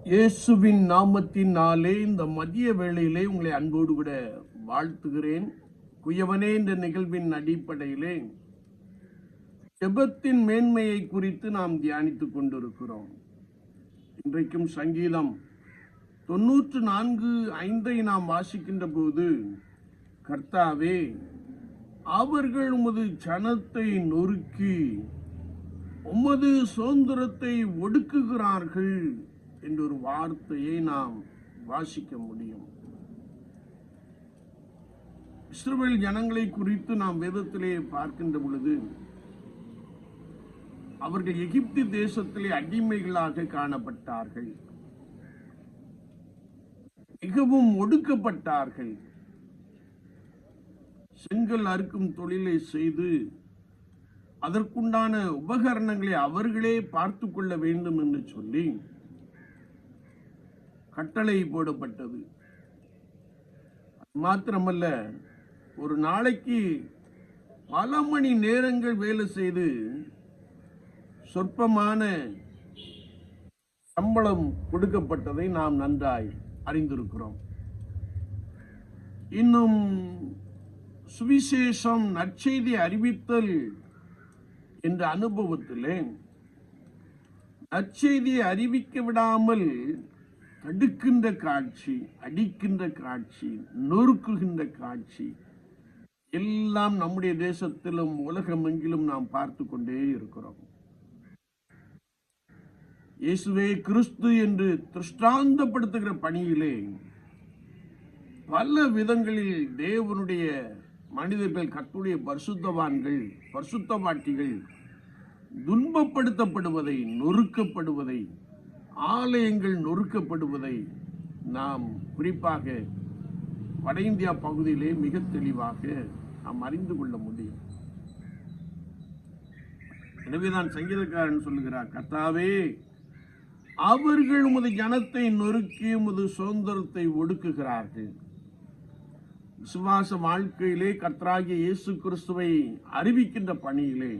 இயேசுவின் நாமத்தினாலே இந்த மதிய வேளையிலே உங்களை அன்போடு கூட வாழ்த்துகிறேன். குயவனே என்ற நிகழ்வின் அடிப்படையிலே ஜெபத்தின் மேன்மையை குறித்து நாம் தியானித்துக் கொண்டிருக்கிறோம். இன்றைக்கும் சங்கீதம் 94:5 நாம் வாசிக்கின்ற போது, கர்த்தாவே, அவர்கள் உமது ஜனத்தை நொறுக்கி உமது சுதந்திரத்தை ஒடுக்குகிறார்கள் என்ற ஒரு வார்த்தையை நாம் வாசிக்க முடியும். இஸ்ரவேல் ஜனங்களை குறித்து நாம் வேதத்திலே பார்க்கின்ற பொழுது, அவர்கள் எகிப்து தேசத்திலே அடிமைகளாக காணப்பட்டார்கள், மிகவும் ஒடுக்கப்பட்டார்கள். செங்கல் அறுக்கும் தொழிலை செய்து அதற்குண்டான உபகரணங்களை அவர்களே பார்த்து கொள்ள வேண்டும் என்று சொல்லி கட்டளை போடப்பட்டது. மாத்திரமல்ல, ஒரு நாளைக்கு பல மணி நேரங்கள் வேலை செய்து சொற்பமான சம்பளம் கொடுக்கப்பட்டதை நாம் நன்றாய் அறிந்திருக்கிறோம். இன்னும் சுவிசேஷம், நற்செய்தி அறிவித்தல் என்ற அனுபவத்திலே நற்செய்தியை அறிவிக்க விடாமல் தடுக்கின்ற காட்சி, அடிக்கின்ற காட்சி, நொறுக்குகின்ற காட்சி எல்லாம் நம்முடைய தேசத்திலும் உலகமெங்கிலும் நாம் பார்த்து கொண்டே இருக்கிறோம். இயேசுவே கிறிஸ்து என்று திருஷ்டாந்தப்படுத்துகிற பணியிலே பல விதங்களில் தேவனுடைய மனிதர்கள், கர்த்தருடைய பரிசுத்தவான்கள், பரிசுத்தவாட்டிகள் துன்பப்படுத்தப்படுவதை, நொறுக்கப்படுவதை, ஆலயங்கள் நொறுக்கப்படுவதை நாம் குறிப்பாக வட இந்தியா பகுதியிலே மிக தெளிவாக நாம் அறிந்து கொள்ள முடியும். எனவேதான் சங்கீதக்காரன் சொல்லுகிறார், கர்த்தாவே, அவர்கள் உமது ஜனத்தை நொறுக்கி உமது சுதந்திரத்தை ஒடுக்குகிறார்கள். விசுவாச வாழ்க்கையிலே கர்த்தராகிய இயேசு கிறிஸ்துவை அறிவிக்கின்ற பணியிலே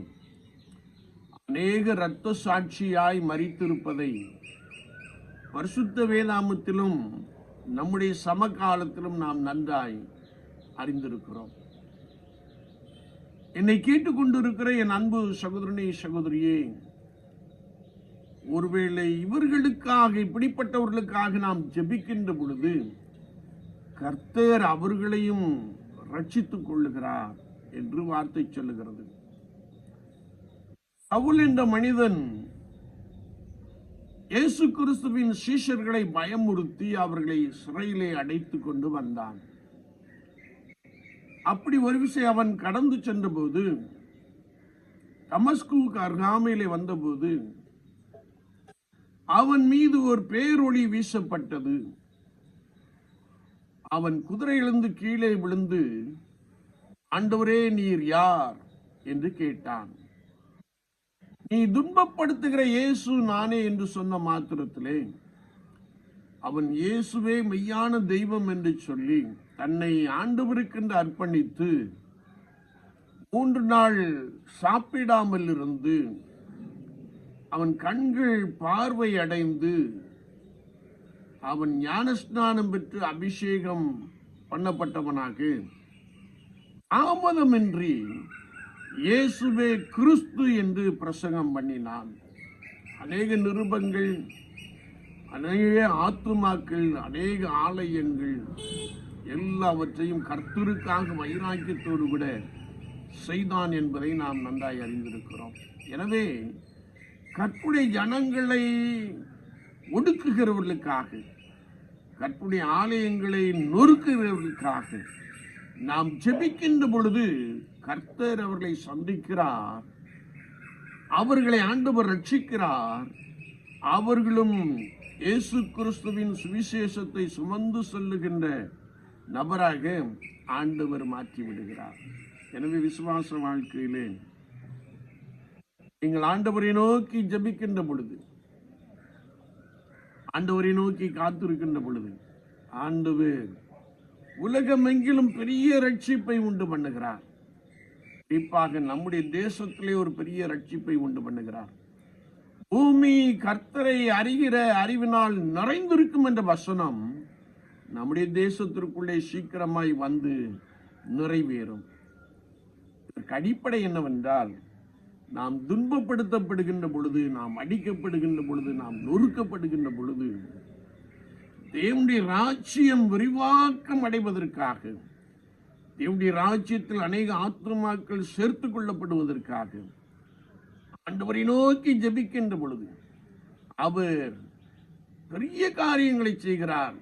அநேக இரத்த சாட்சியாய் மரித்திருப்பதை பரிசுத்த வேதாமத்திலும் நம்முடைய சமகாலத்திலும் நாம் நன்றாய் அறிந்திருக்கிறோம். என்னை கேட்டுக்கொண்டிருக்கிற என் அன்பு சகோதரனே, சகோதரியே, ஒருவேளை இவர்களுக்காக, இப்படிப்பட்டவர்களுக்காக நாம் ஜெபிக்கின்ற பொழுது கர்த்தர் அவர்களையும் ரட்சித்துக் கொள்ளுகிறார் என்று வார்த்தை சொல்லுகிறது. சவுல் என்ற மனிதன் இயேசு கிறிஸ்துவின் சீஷர்களை பயமுறுத்தி அவர்களை சிறையிலே அடைத்துக் கொண்டு வந்தான். அப்படி ஒரு விஷயம் அவன் கடந்து சென்ற போது, தமஸ்குவுக்கு அருகாமையிலே வந்தபோது அவன் மீது ஒரு பேரொளி வீசப்பட்டது. அவன் குதிரையிலிருந்து கீழே விழுந்து, ஆண்டவரே, நீர் யார் என்று கேட்டான். நீ துன்பப்படுத்துகிற இயேசு நானே என்று சொன்ன மாத்திரத்திலே அவன் இயேசுவே மெய்யான தெய்வம் என்று சொல்லி தன்னை ஆண்டவருக்கென்று அர்ப்பணித்து 3 நாள் சாப்பிடாமல் இருந்து அவன் கண்கள் பார்வை அடைந்து அவன் ஞானஸ்நானம் பெற்று அபிஷேகம் பண்ணப்பட்டவனாக தாமதமின்றி இயேசுவே கிறிஸ்து என்று பிரசங்கம் பண்ணினான். அநேக நிருபங்கள், அநேக ஆத்துமாக்கள், அநேக ஆலயங்கள் எல்லாவற்றையும் கர்த்தருக்காக வைராக்கியத்தோடு கூட செய்தான் என்பதை நாம் நன்றாய் அறிந்திருக்கிறோம். எனவே கர்த்தருடைய ஜனங்களை ஒடுக்குகிறவர்களுக்காக, கர்த்தருடைய ஆலயங்களை நொறுக்குகிறவர்களுக்காக நாம் ஜெபிக்கின்ற பொழுது கர்த்தர் அவர்களை சந்திக்கிறார், அவர்களை ஆண்டவர் ரட்சிக்கிறார். அவர்களும் இயேசு கிறிஸ்துவின் சுவிசேஷத்தை சுமந்து செல்லுகின்ற நபராக ஆண்டவர் மாற்றி விடுகிறார். எனவே விசுவாச வாழ்க்கையிலே நீங்கள் ஆண்டவரை நோக்கி ஜெபிக்கின்ற பொழுது, ஆண்டவரை நோக்கி காத்திருக்கின்ற பொழுது, ஆண்டவர் உலகமெங்கிலும் பெரிய ரட்சிப்பை உண்டு பண்ணுகிறார். குறிப்பாக நம்முடைய தேசத்திலே ஒரு பெரிய ரட்சிப்பை உண்டு பண்ணுகிறார். பூமி கர்த்தரை அறிகிற அறிவினால் நிறைந்திருக்கும் என்ற வசனம் நம்முடைய தேசத்திற்குள்ளே சீக்கிரமாய் வந்து நிறைவேறும். இதற்கு அடிப்படை என்னவென்றால், நாம் துன்பப்படுத்தப்படுகின்ற பொழுது, நாம் அடிக்கப்படுகின்ற பொழுது, நாம் நொறுக்கப்படுகின்ற பொழுது, தேவனுடைய ராஜ்யம் விரிவாக்கம் அடைவதற்காக, தேவனுடைய ராஜ்யத்தில் அநேக ஆத்துமாக்கள் சேர்த்துக் கொள்ளப்படுவதற்காக ஆண்டவரை நோக்கி ஜெபிக்கின்ற பொழுது அவர் பெரிய காரியங்களை செய்கிறார்,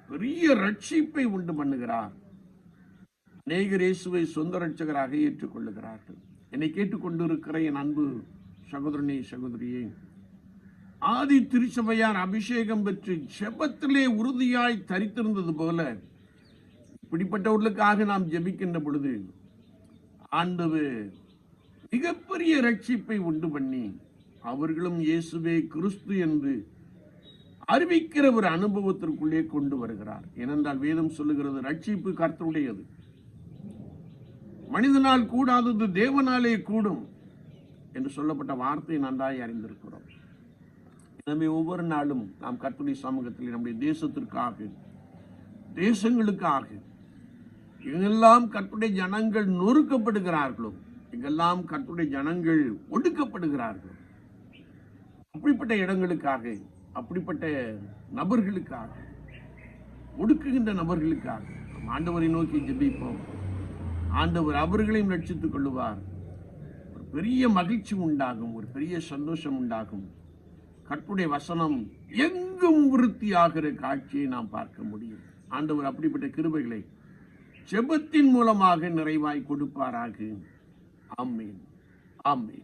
பெரிய ரட்சிப்பை உண்டு பண்ணுகிறார். அநேகர் இயேசுவை சொந்த ரட்சகராக ஏற்றுக்கொள்ளுகிறார்கள். என்னை கேட்டுக்கொண்டிருக்கிற என் அன்பு சகோதரனே, சகோதரியே, ஆதி திருச்சபையார் அபிஷேகம் பெற்று ஜெபத்திலே உறுதியாய் தரித்திருந்தது போல, இப்படிப்பட்டவர்களுக்காக நாம் ஜெபிக்கின்ற பொழுது ஆண்டவர் மிகப்பெரிய ரட்சிப்பை உண்டு பண்ணி அவர்களும் இயேசுவே கிறிஸ்து என்று அறிவிக்கிற ஒரு அனுபவத்திற்குள்ளே கொண்டு வருகிறார். ஏனென்றால் வேதம் சொல்லுகிறது, ரட்சிப்பு கர்த்தருடையது, மனிதனால் கூடாதது தேவனாலே கூடும் என்று சொல்லப்பட்ட வார்த்தையை நன்றாய் அறிந்திருக்கிறோம். எனவே ஒவ்வொரு நாளும் நாம் கர்த்தருடைய சமூகத்தில் நம்முடைய தேசத்திற்காக, தேசங்களுக்காக, எங்கெல்லாம் கர்த்தருடைய ஜனங்கள் நொறுக்கப்படுகிறார்களோ, எங்கெல்லாம் கர்த்தருடைய ஜனங்கள் ஒடுக்கப்படுகிறார்கள், அப்படிப்பட்ட இடங்களுக்காக, அப்படிப்பட்ட நபர்களுக்காக, ஒடுக்குகின்ற நபர்களுக்காக ஆண்டவரை நோக்கி ஜெபிப்போம். ஆண்டவர் அவர்களையும் ரட்சித்துக் கொள்ளுவார். ஒரு பெரிய மகிழ்ச்சி உண்டாகும், ஒரு பெரிய சந்தோஷம் உண்டாகும். கர்த்தருடைய வசனம் எங்கும் விருத்தியாகிற காட்சியை நாம் பார்க்க முடியும். ஆண்டவர் அப்படிப்பட்ட கிருபைகளை ஜெபத்தின் மூலமாக நிறைவாய் கொடுப்பாராக. ஆமென், ஆமென்.